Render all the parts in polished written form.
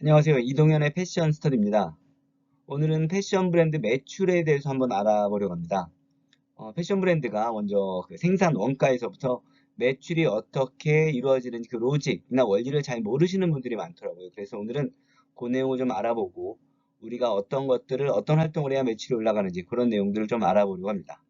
안녕하세요. 이동현의 패션 스터디입니다. 오늘은 패션 브랜드 매출에 대해서 한번 알아보려고 합니다. 패션 브랜드가 먼저 그 생산 원가에서부터 매출이 어떻게 이루어지는지 그 로직이나 원리를 잘 모르시는 분들이 많더라고요. 그래서 오늘은 그 내용을 좀 알아보고 우리가 어떤 것들을 어떤 활동을 해야 매출이 올라가는지 그런 내용들을 좀 알아보려고 합니다.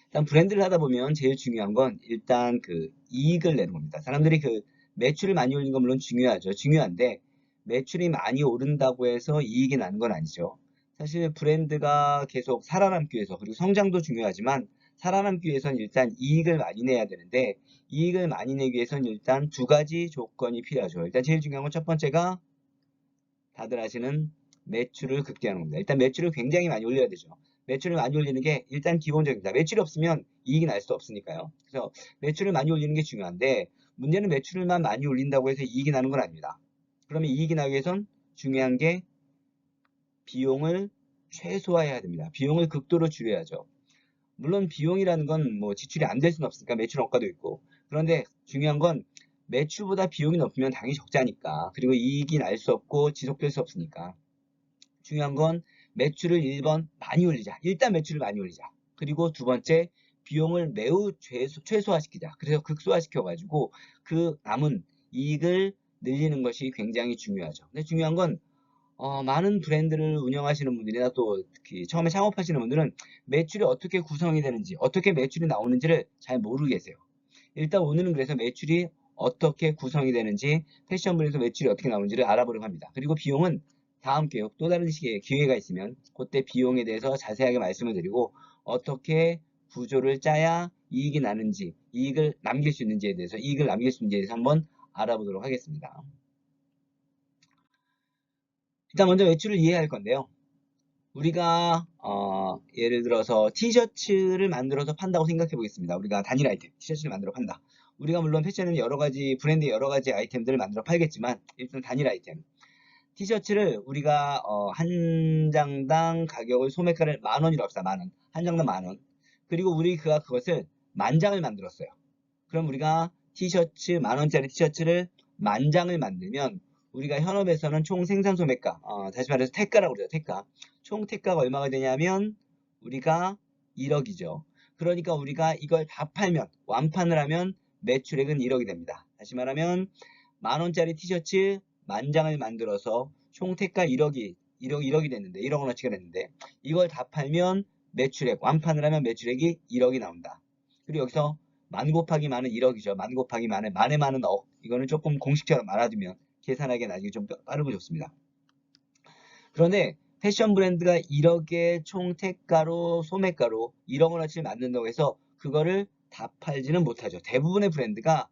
일단 브랜드를 하다 보면 제일 중요한 건 일단 그 이익을 내는 겁니다. 사람들이 그 매출을 많이 올리는 건 물론 중요하죠. 중요한데 매출이 많이 오른다고 해서 이익이 나는 건 아니죠. 사실 브랜드가 계속 살아남기 위해서 그리고 성장도 중요하지만 살아남기 위해서는 일단 이익을 많이 내야 되는데 이익을 많이 내기 위해서는 일단 두 가지 조건이 필요하죠. 일단 제일 중요한 건 첫 번째가 다들 아시는 매출을 극대화하는 겁니다. 일단 매출을 굉장히 많이 올려야 되죠. 매출을 많이 올리는 게 일단 기본적입니다. 매출이 없으면 이익이 날 수 없으니까요. 그래서 매출을 많이 올리는 게 중요한데 문제는 매출만 많이 올린다고 해서 이익이 나는 건 아닙니다. 그러면 이익이 나기 위해선 중요한 게 비용을 최소화해야 됩니다. 비용을 극도로 줄여야죠. 물론 비용이라는 건 뭐 지출이 안 될 수는 없으니까 매출 원가도 있고 그런데 중요한 건 매출보다 비용이 높으면 당연히 적자니까 그리고 이익이 날 수 없고 지속될 수 없으니까 중요한 건 매출을 1번 많이 올리자. 일단 매출을 많이 올리자. 그리고 두 번째 비용을 매우 최소화시키자. 그래서 극소화시켜가지고 그 남은 이익을 늘리는 것이 굉장히 중요하죠. 근데 중요한 건 많은 브랜드를 운영하시는 분들이나 또 특히 처음에 창업하시는 분들은 매출이 어떻게 구성이 되는지, 어떻게 매출이 나오는지를 잘 모르고 계세요. 일단 오늘은 그래서 매출이 어떻게 구성이 되는지, 패션 브랜드 매출이 어떻게 나오는지를 알아보려고 합니다. 그리고 비용은 다음 기회, 또 다른 시기에 기회가 있으면 그때 비용에 대해서 자세하게 말씀을 드리고 어떻게 구조를 짜야 이익이 나는지, 이익을 남길 수 있는지에 대해서, 이익을 남길 수 있는지에 대해서 한번 알아보도록 하겠습니다. 일단 먼저 매출을 이해할 건데요. 우리가 예를 들어서 티셔츠를 만들어서 판다고 생각해 보겠습니다. 우리가 단일 아이템 티셔츠를 만들어 판다. 우리가 물론 패션은 여러 가지 브랜드의 여러 가지 아이템들을 만들어 팔겠지만 일단 단일 아이템 티셔츠를 우리가 한 장당 가격을 소매가를 10,000원이라고 합시다. 10,000원. 한 장당 10,000원. 그리고 우리가 그것을 10,000장을 만들었어요. 그럼 우리가 티셔츠 10,000원짜리 티셔츠를 10,000장을 만들면 우리가 현업에서는 총 생산 소매가 다시 말해서 태가라고 그러죠. 태가. 총 태가가 얼마가 되냐면 우리가 1억이죠. 그러니까 우리가 이걸 다 팔면 완판을 하면 매출액은 1억이 됩니다. 다시 말하면 10,000원짜리 티셔츠 10,000장을 만들어서 총 태가 1억이 됐는데 1억 원어치가 됐는데 이걸 다 팔면 매출액 완판을 하면 매출액이 1억이 나온다. 그리고 여기서 만 곱하기 만은 1억이죠. 만 곱하기 만은 만에 만은 억. 이거는 조금 공식처럼 말아두면 계산하기 나중에 좀 빠르고 좋습니다. 그런데 패션 브랜드가 1억의 총 태가로 소매가로 1억 원어치를 만든다고 해서 그거를 다 팔지는 못하죠. 대부분의 브랜드가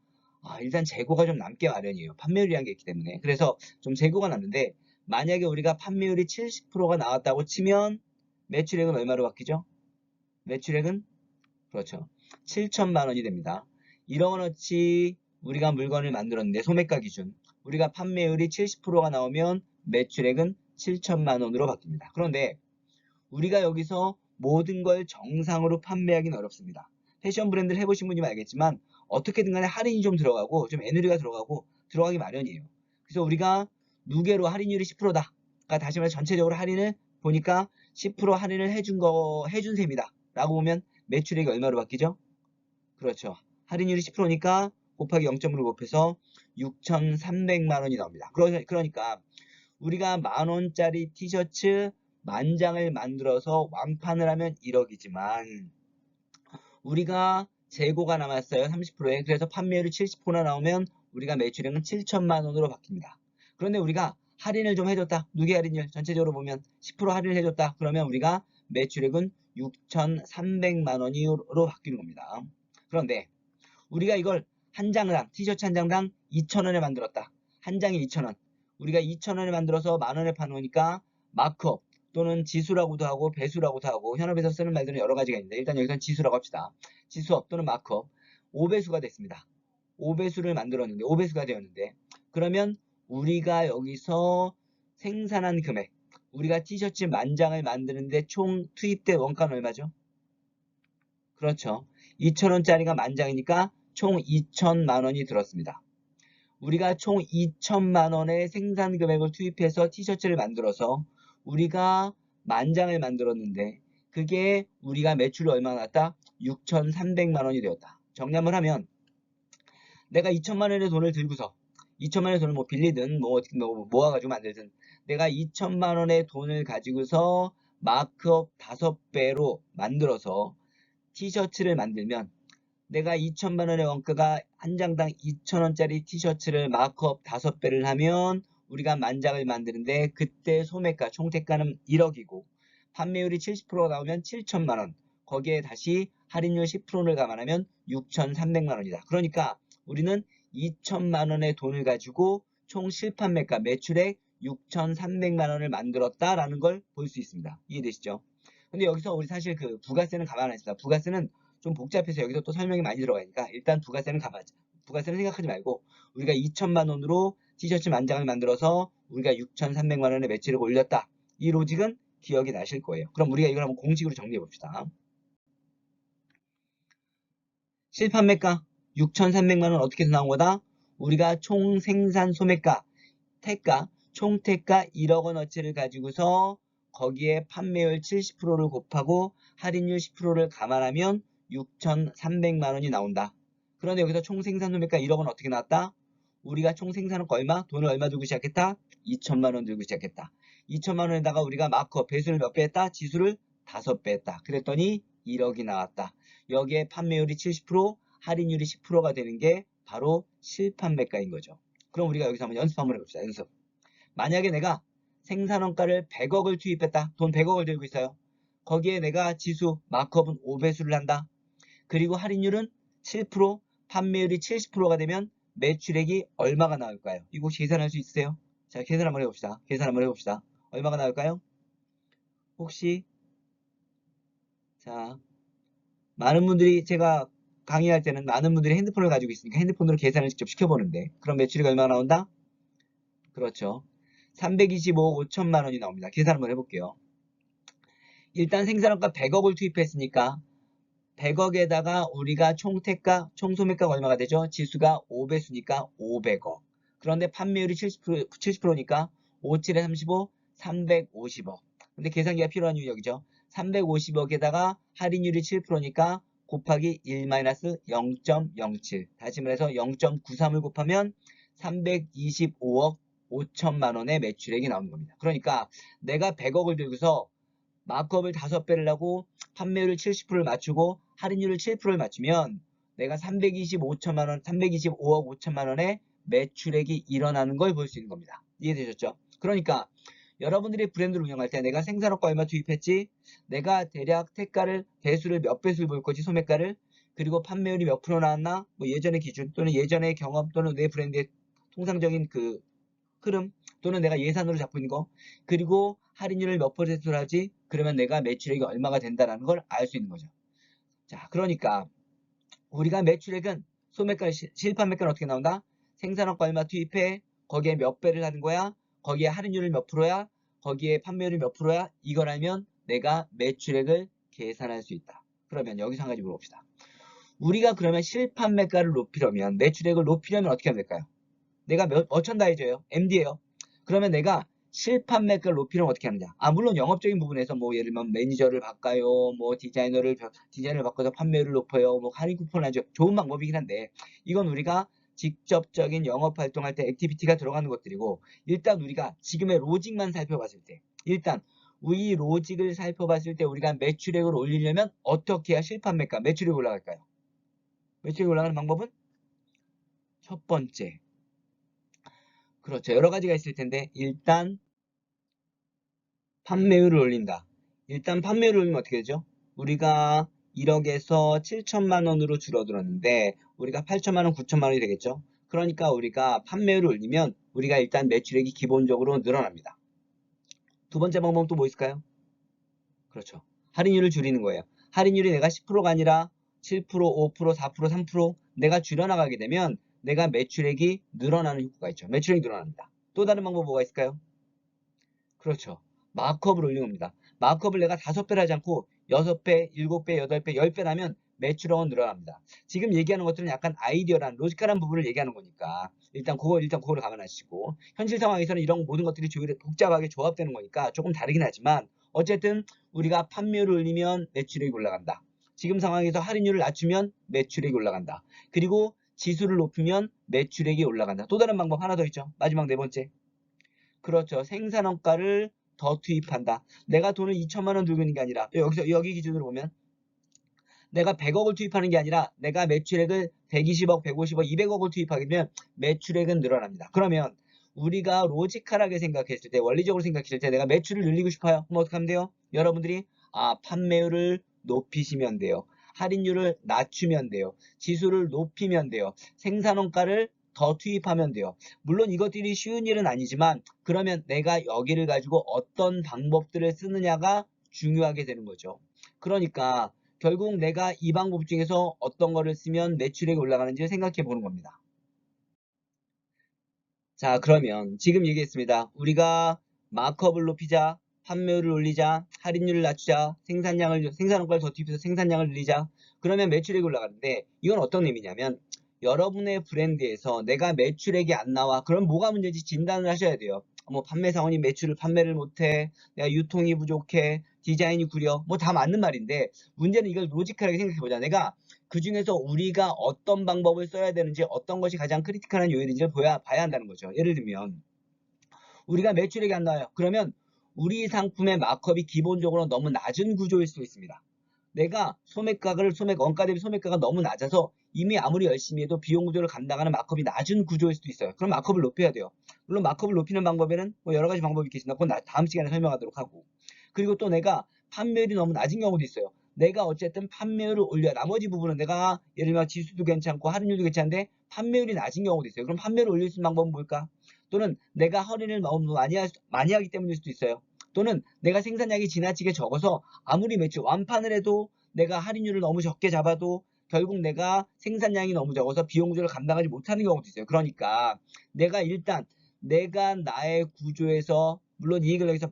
일단 재고가 좀 남게 마련이에요. 판매율이라는 게 있기 때문에. 그래서 좀 재고가 남는데 만약에 우리가 판매율이 70%가 나왔다고 치면 매출액은 얼마로 바뀌죠? 매출액은 그렇죠. 7천만 원이 됩니다. 1억 원어치 우리가 물건을 만들었는데 소매가 기준 우리가 판매율이 70%가 나오면 매출액은 7천만 원으로 바뀝니다. 그런데 우리가 여기서 모든 걸 정상으로 판매하기는 어렵습니다. 패션 브랜드를 해보신 분이면 알겠지만 어떻게든 간에 할인이 좀 들어가고 좀 에너지가 들어가고 들어가기 마련이에요. 그래서 우리가 누계로 할인율이 10%다. 그러니까 다시 말해서 전체적으로 할인을 보니까 10% 할인을 해준 셈이다. 라고 보면 매출액이 얼마로 바뀌죠? 그렇죠. 할인율이 10%니까 곱하기 0.1을 곱해서 6,300만 원이 나옵니다. 그러니까 우리가 10,000원짜리 티셔츠 10,000장을 만들어서 완판을 하면 1억이지만 우리가 재고가 남았어요. 30%에. 그래서 판매율이 70%나 나오면 우리가 매출액은 7천만 원으로 바뀝니다. 그런데 우리가 할인을 좀 해줬다. 누계 할인율 전체적으로 보면 10% 할인을 해줬다. 그러면 우리가 매출액은 6,300만 원으로 바뀌는 겁니다. 그런데 우리가 이걸 한 장당 티셔츠 한 장당 2,000원에 만들었다. 한 장에 2,000원. 우리가 2,000원에 만들어서 만원에 파놓으니까 마크업 또는 지수라고도 하고 배수라고도 하고 현업에서 쓰는 말들은 여러 가지가 있는데 일단 여기서는 지수라고 합시다. 지수업 또는 마크업 5배수가 됐습니다. 5배수를 만들었는데 5배수가 되었는데 그러면 우리가 여기서 생산한 금액 우리가 티셔츠 10,000장을 만드는데 총 투입된 원가는 얼마죠? 그렇죠. 2,000원짜리가 10,000장이니까 총 2천만 원이 들었습니다. 우리가 총 2천만 원의 생산 금액을 투입해서 티셔츠를 만들어서 우리가 10,000장을 만들었는데 그게 우리가 매출이 얼마나 났다? 6,300만 원이 되었다. 정리을 하면 내가 2천만 원의 돈을 들고서 2천만 원의 돈을 뭐 빌리든 뭐 모아가지고 만들든 내가 2천만 원의 돈을 가지고서 마크업 5배로 만들어서 티셔츠를 만들면 내가 2천만 원의 원가가 한 장당 2,000원짜리 티셔츠를 마크업 5배를 하면 우리가 10,000장을 만드는데 그때 소매가 총대가는 1억이고 판매율이 70%가 나오면 7천만 원. 거기에 다시 할인율 10%를 감안하면 6,300만 원이다. 그러니까 우리는 2천만 원의 돈을 가지고 총 실판매가 매출액 6,300만 원을 만들었다라는 걸 볼 수 있습니다. 이해되시죠? 근데 여기서 우리 사실 그 부가세는 감안 안 했습니다. 부가세는 좀 복잡해서 여기서 또 설명이 많이 들어가니까 일단 부가세는 부가세는 생각하지 말고 우리가 2천만 원으로 티셔츠 10,000장을 만들어서 우리가 6,300만 원의 매출을 올렸다. 이 로직은 기억이 나실 거예요. 그럼 우리가 이걸 한번 공식으로 정리해 봅시다. 실판매가 6,300만 원 어떻게 해서 나온 거다? 우리가 총 생산 소매가, 총태가 1억 원어치를 가지고서 거기에 판매율 70%를 곱하고 할인율 10%를 감안하면 6,300만 원이 나온다. 그런데 여기서 총 생산 소매가 1억 원 어떻게 나왔다? 우리가 총 생산원가 얼마? 돈을 얼마 들고 시작했다? 2천만 원 들고 시작했다. 2천만 원에다가 우리가 마크업 배수를 몇 배 했다? 지수를 5배 했다. 그랬더니 1억이 나왔다. 여기에 판매율이 70%, 할인율이 10%가 되는 게 바로 실판매가인 거죠. 그럼 우리가 여기서 한번 연습 한번 해봅시다. 연습. 만약에 내가 생산원가를 100억을 투입했다. 돈 100억을 들고 있어요. 거기에 내가 지수, 마크업은 5배수를 한다. 그리고 할인율은 7%, 판매율이 70%가 되면 매출액이 얼마가 나올까요? 이거 혹시 계산할 수 있으세요? 자, 계산 한번 해봅시다. 계산 한번 해봅시다. 얼마가 나올까요? 혹시 자, 많은 분들이 제가 강의할 때는 많은 분들이 핸드폰을 가지고 있으니까 핸드폰으로 계산을 직접 시켜보는데 그럼 매출이 얼마가 나온다? 그렇죠. 325억 5천만 원이 나옵니다. 계산 한번 해볼게요. 일단 생산원가 100억을 투입했으니까 100억에다가 우리가 총태가, 총소매가가 얼마가 되죠? 지수가 5배수니까 500억. 그런데 판매율이 70%니까 57에 35, 350억. 근데 계산기가 필요한 이유 여기죠. 350억에다가 할인율이 7%니까 곱하기 1-0.07. 다시 말해서 0.93을 곱하면 325억 5천만 원의 매출액이 나오는 겁니다. 그러니까 내가 100억을 들고서 마크업을 5배를 하고 판매율을 70%를 맞추고 할인율을 7%를 맞추면 내가 325천만 원, 325억 5천만 원의 매출액이 일어나는 걸 볼 수 있는 겁니다. 이해되셨죠? 그러니까 여러분들이 브랜드를 운영할 때 내가 생산원가 얼마 투입했지? 내가 대략 태가를 배수를 몇 배수를 볼 거지 소매가를 그리고 판매율이 몇 프로 나왔나? 뭐 예전의 기준 또는 예전의 경험 또는 내 브랜드의 통상적인 그 흐름 또는 내가 예산으로 잡고 있는 거 그리고 할인율을 몇 퍼센트로 하지? 그러면 내가 매출액이 얼마가 된다는 걸 알 수 있는 거죠. 자, 그러니까 우리가 매출액은 소매가 실판매가는 어떻게 나온다? 생산원가 얼마 투입해? 거기에 몇 배를 하는 거야? 거기에 할인율을 몇 프로야? 거기에 판매율이 몇 프로야? 이걸 알면 내가 매출액을 계산할 수 있다. 그러면 여기서 한 가지 물어봅시다. 우리가 그러면 실판매가를 높이려면 매출액을 높이려면 어떻게 하면 될까요? 내가 머천다이저예요. MD예요. 그러면 내가 실판매가를 높이려면 어떻게 하느냐? 물론 영업적인 부분에서 뭐 예를 들면 매니저를 바꿔요. 뭐 디자인을 바꿔서 판매율을 높여요. 뭐 할인 쿠폰을 하죠. 좋은 방법이긴 한데 이건 우리가 직접적인 영업 활동할 때 액티비티가 들어가는 것들이고 일단 우리가 지금의 로직만 살펴봤을 때 일단 이 로직을 살펴봤을 때 우리가 매출액을 올리려면 어떻게 해야 실판매가 매출액이 올라갈까요? 매출액이 올라가는 방법은 첫 번째 그렇죠. 여러 가지가 있을 텐데 일단 판매율을 올린다. 일단 판매율을 올리면 어떻게 되죠? 우리가 1억에서 7천만 원으로 줄어들었는데 우리가 8천만 원, 9천만 원이 되겠죠? 그러니까 우리가 판매율을 올리면 우리가 일단 매출액이 기본적으로 늘어납니다. 두 번째 방법은 또 뭐 있을까요? 그렇죠. 할인율을 줄이는 거예요. 할인율이 내가 10%가 아니라 7%, 5%, 4%, 3% 내가 줄여나가게 되면 내가 매출액이 늘어나는 효과가 있죠. 매출액이 늘어납니다. 또 다른 방법 뭐가 있을까요? 그렇죠. 마크업을 올리는 겁니다. 마크업을 내가 5배를 하지 않고 6배, 7배, 8배, 10배 하면 매출액은 늘어납니다. 지금 얘기하는 것들은 약간 아이디어란 로지컬한 부분을 얘기하는 거니까 일단 그거를 감안하시고 현실 상황에서는 이런 모든 것들이 복잡하게 조합되는 거니까 조금 다르긴 하지만 어쨌든 우리가 판매율을 올리면 매출액이 올라간다. 지금 상황에서 할인율을 낮추면 매출액이 올라간다. 그리고 지수를 높이면 매출액이 올라간다. 또 다른 방법 하나 더 있죠. 마지막 네 번째. 그렇죠. 생산원가를 더 투입한다. 내가 돈을 2천만 원 들고 있는 게 아니라 여기 기준으로 보면 내가 100억을 투입하는 게 아니라 내가 매출액을 120억, 150억, 200억을 투입하게 되면 매출액은 늘어납니다. 그러면 우리가 로지컬하게 생각했을 때, 원리적으로 생각했을 때 내가 매출을 늘리고 싶어요. 그럼 어떻게 하면 돼요? 여러분들이 판매율을 높이시면 돼요. 할인율을 낮추면 돼요. 지수를 높이면 돼요. 생산원가를 더 투입하면 돼요. 물론 이것들이 쉬운 일은 아니지만 그러면 내가 여기를 가지고 어떤 방법들을 쓰느냐가 중요하게 되는 거죠. 그러니까 결국 내가 이 방법 중에서 어떤 거를 쓰면 매출액이 올라가는지 생각해 보는 겁니다. 자, 그러면 지금 얘기했습니다. 우리가 마크업을 높이자, 판매율을 올리자, 할인율을 낮추자, 생산원가를 더 투입해서 생산량을 늘리자. 그러면 매출액이 올라가는데 이건 어떤 의미냐면 여러분의 브랜드에서 내가 매출액이 안 나와. 그럼 뭐가 문제인지 진단을 하셔야 돼요. 뭐 판매 사원이 판매를 못해, 내가 유통이 부족해, 디자인이 구려, 뭐 다 맞는 말인데 문제는 이걸 로지컬하게 생각해보자. 내가 그 중에서 우리가 어떤 방법을 써야 되는지 어떤 것이 가장 크리티컬한 요인인지를 봐야 한다는 거죠. 예를 들면 우리가 매출액이 안 나와요. 그러면 우리 상품의 마크업이 기본적으로 너무 낮은 구조일 수 있습니다. 내가 원가 대비 소매가가 너무 낮아서 이미 아무리 열심히 해도 비용 구조를 감당하는 마크업이 낮은 구조일 수도 있어요. 그럼 마크업을 높여야 돼요. 물론 마크업을 높이는 방법에는 뭐 여러 가지 방법이 있겠습니다. 그건 다음 시간에 설명하도록 하고. 그리고 또 내가 판매율이 너무 낮은 경우도 있어요. 내가 어쨌든 판매율을 올려 나머지 부분은 내가 예를 들면 지수도 괜찮고 할인율도 괜찮은데 판매율이 낮은 경우도 있어요. 그럼 판매를 올릴 수 있는 방법은 뭘까? 또는 내가 할인을 너무 많이 하기 때문일 수도 있어요. 또는 내가 생산량이 지나치게 적어서 아무리 완판을 해도 내가 할인율을 너무 적게 잡아도 결국 내가 생산량이 너무 적어서 비용 구조를 감당하지 못하는 경우도 있어요. 그러니까 내가 나의 구조에서 물론 이익을 여기서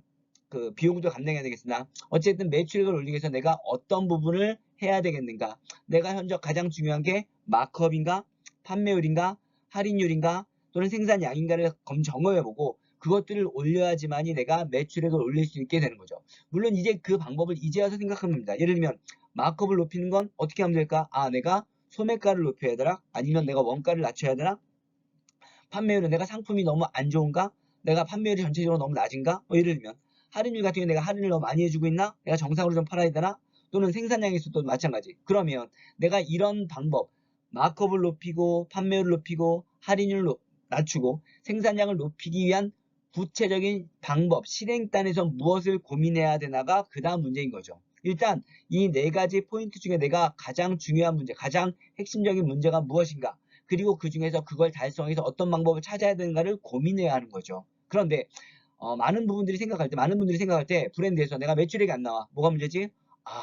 그 비용 구조를 감당해야 되겠으나 어쨌든 매출액을 올리기 위해서 내가 어떤 부분을 해야 되겠는가? 내가 현재 가장 중요한 게 마크업인가? 판매율인가? 할인율인가? 또는 생산량인가를 점검해보고 그것들을 올려야지만이 내가 매출액을 올릴 수 있게 되는 거죠. 물론 이제 그 방법을 이제 와서 생각하면 됩니다. 예를 들면 마크업을 높이는 건 어떻게 하면 될까? 내가 소매가를 높여야 되나? 아니면 내가 원가를 낮춰야 되나? 판매율은 내가 상품이 너무 안 좋은가? 내가 판매율이 전체적으로 너무 낮은가? 예를 들면 할인율 같은 경우 내가 할인을 너무 많이 해주고 있나? 내가 정상으로 좀 팔아야 되나? 또는 생산량에서도 마찬가지. 그러면 내가 이런 방법 마크업을 높이고 판매율을 높이고 할인율을 낮추고 생산량을 높이기 위한 구체적인 방법, 실행단에서 무엇을 고민해야 되나가 그 다음 문제인 거죠. 일단 이 네 가지 포인트 중에 내가 가장 중요한 문제, 가장 핵심적인 문제가 무엇인가? 그리고 그 중에서 그걸 달성해서 어떤 방법을 찾아야 되는가를 고민해야 하는 거죠. 그런데 많은 분들이 생각할 때 브랜드에서 내가 매출액이 안 나와. 뭐가 문제지?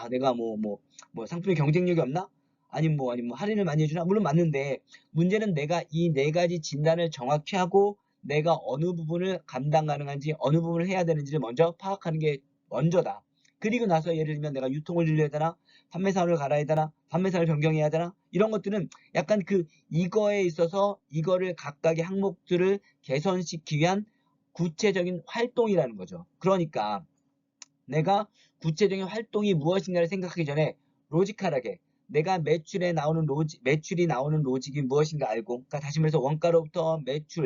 내가 뭐 상품의 경쟁력이 없나? 아니면 할인을 많이 해주나? 물론 맞는데 문제는 내가 이 네 가지 진단을 정확히 하고 내가 어느 부분을 감당 가능한지 어느 부분을 해야 되는지를 먼저 파악하는 게 먼저다. 그리고 나서 예를 들면 내가 유통을 늘려야 되나? 판매사원을 갈아야 되나? 판매사를 변경해야 되나? 이런 것들은 약간 이거에 있어서 이거를 각각의 항목들을 개선시키기 위한 구체적인 활동이라는 거죠. 그러니까 내가 구체적인 활동이 무엇인가를 생각하기 전에 로지컬하게 내가 매출이 나오는 로직이 무엇인가 알고, 그러니까 다시 말해서 원가로부터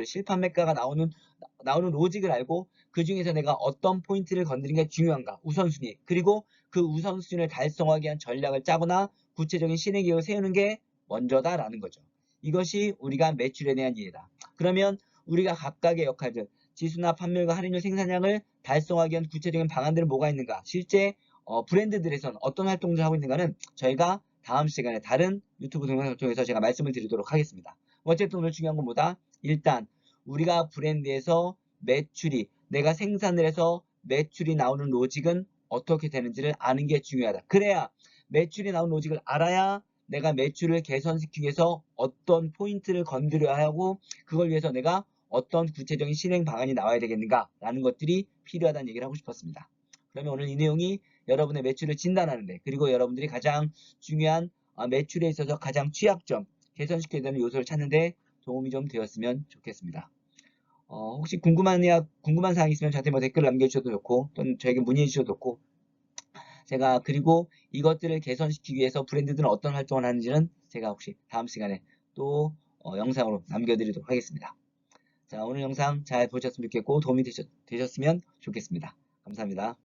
실판매가가 나오는 로직을 알고 그 중에서 내가 어떤 포인트를 건드리는 게 중요한가, 우선순위, 그리고 그 우선순위를 달성하기 위한 전략을 짜거나 구체적인 실행 계획을 세우는 게 먼저다라는 거죠. 이것이 우리가 매출에 대한 이해다. 그러면 우리가 각각의 역할들, 지수나 판매율과 할인율 생산량을 달성하기 위한 구체적인 방안들은 뭐가 있는가? 실제 브랜드들에서는 어떤 활동을 하고 있는가는 저희가 다음 시간에 다른 유튜브 동영상을 통해서 제가 말씀을 드리도록 하겠습니다. 어쨌든 오늘 중요한 건 뭐다? 일단 우리가 브랜드에서 내가 생산을 해서 매출이 나오는 로직은 어떻게 되는지를 아는 게 중요하다. 그래야 매출이 나오는 로직을 알아야 내가 매출을 개선시키기 위해서 어떤 포인트를 건드려야 하고 그걸 위해서 내가 어떤 구체적인 실행 방안이 나와야 되겠는가 라는 것들이 필요하다는 얘기를 하고 싶었습니다. 그러면 오늘 이 내용이 여러분의 매출을 진단하는데 그리고 여러분들이 가장 중요한 매출에 있어서 가장 취약점, 개선시켜야 되는 요소를 찾는데 도움이 좀 되었으면 좋겠습니다. 혹시 궁금한 사항 있으면 저한테 뭐 댓글 남겨주셔도 좋고, 또는 저에게 문의해 주셔도 좋고, 제가 그리고 이것들을 개선시키기 위해서 브랜드들은 어떤 활동을 하는지는 제가 혹시 다음 시간에 또 영상으로 남겨드리도록 하겠습니다. 자, 오늘 영상 잘 보셨으면 좋겠고 도움이 되셨으면 좋겠습니다. 감사합니다.